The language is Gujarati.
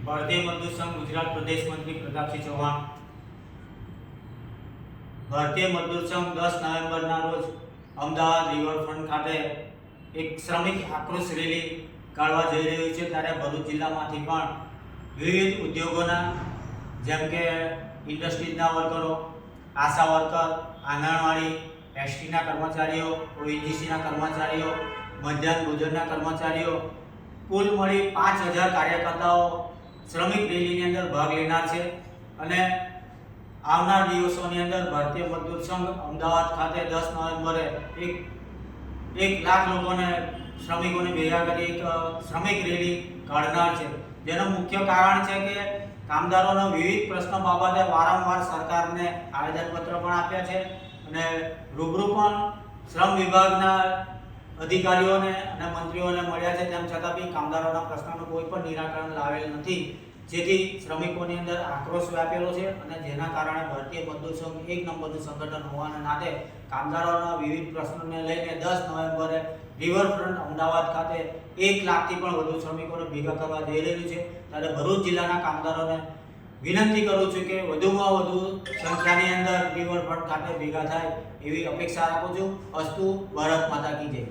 ભારતીય મજદૂર સંઘ ગુજરાત પ્રદેશ મંત્રી પ્રતાપસિંહ ચૌહાણ. ભારતીય મજદૂર સંઘ 10 નવેમ્બરના રોજ અમદાવાદ રિવરફ્રન્ટ ખાતે એક શ્રમિક આક્રોશ રેલી કાઢવા જઈ રહ્યું છે. ત્યારે ભરૂચ જિલ્લામાંથી પણ વિવિધ ઉદ્યોગોના જેમ કે ઇન્ડસ્ટ્રીઝના વર્કરો, આશા વર્કર, આંગણવાડી, એસટીના કર્મચારીઓ, ઓએનજીસીના કર્મચારીઓ, મધ્યાહન ભોજનના કર્મચારીઓ કુલ મળી 5000 કાર્યકર્તાઓ શ્રમિક રેલીની અંદર ભાગ લેનાર છે. અને આવનાર દિવસોની અંદર ભારતીય મજદૂર સંઘ અમદાવાદ ખાતે 10 નવેમ્બરે 1 લાખ લોકોને શ્રમિકોને ભેગા કરી એક શ્રમિક રેલી કાઢનાર છે. જેનું મુખ્ય કારણ છે કે કામદારોના વિવિધ પ્રશ્નો બાબતે વારંવાર સરકારને આવેદનપત્ર પણ આપ્યા છે અને રૂબરૂ પણ શ્રમ વિભાગના અધિકારીઓને અને મંત્રીઓને મળ્યા છે. તેમ છતાં બી કામદારોના પ્રશ્નોનું કોઈ પણ નિરાકરણ લાવેલ નથી, જેથી શ્રમિકોની અંદર આક્રોશ વ્યાપેલો છે. અને જેના કારણે ભારતીય મજદૂર સંઘ એક નંબરનું સંગઠન હોવાના નાતે કામદારોના વિવિધ પ્રશ્નોને લઈને 10 નવેમ્બરે રિવરફ્રન્ટ અમદાવાદ ખાતે 1 લાખથી પણ વધુ શ્રમિકોને ભેગા કરવા જઈ રહ્યું છે. ત્યારે ભરૂચ જિલ્લાના કામદારોને વિનંતી કરું છું કે વધુમાં વધુ સંખ્યાની અંદર રિવરફ્રન્ટ ખાતે ભેગા થાય એવી અપેક્ષા રાખું છું. અસ્તુ ભારત માતા કી જય.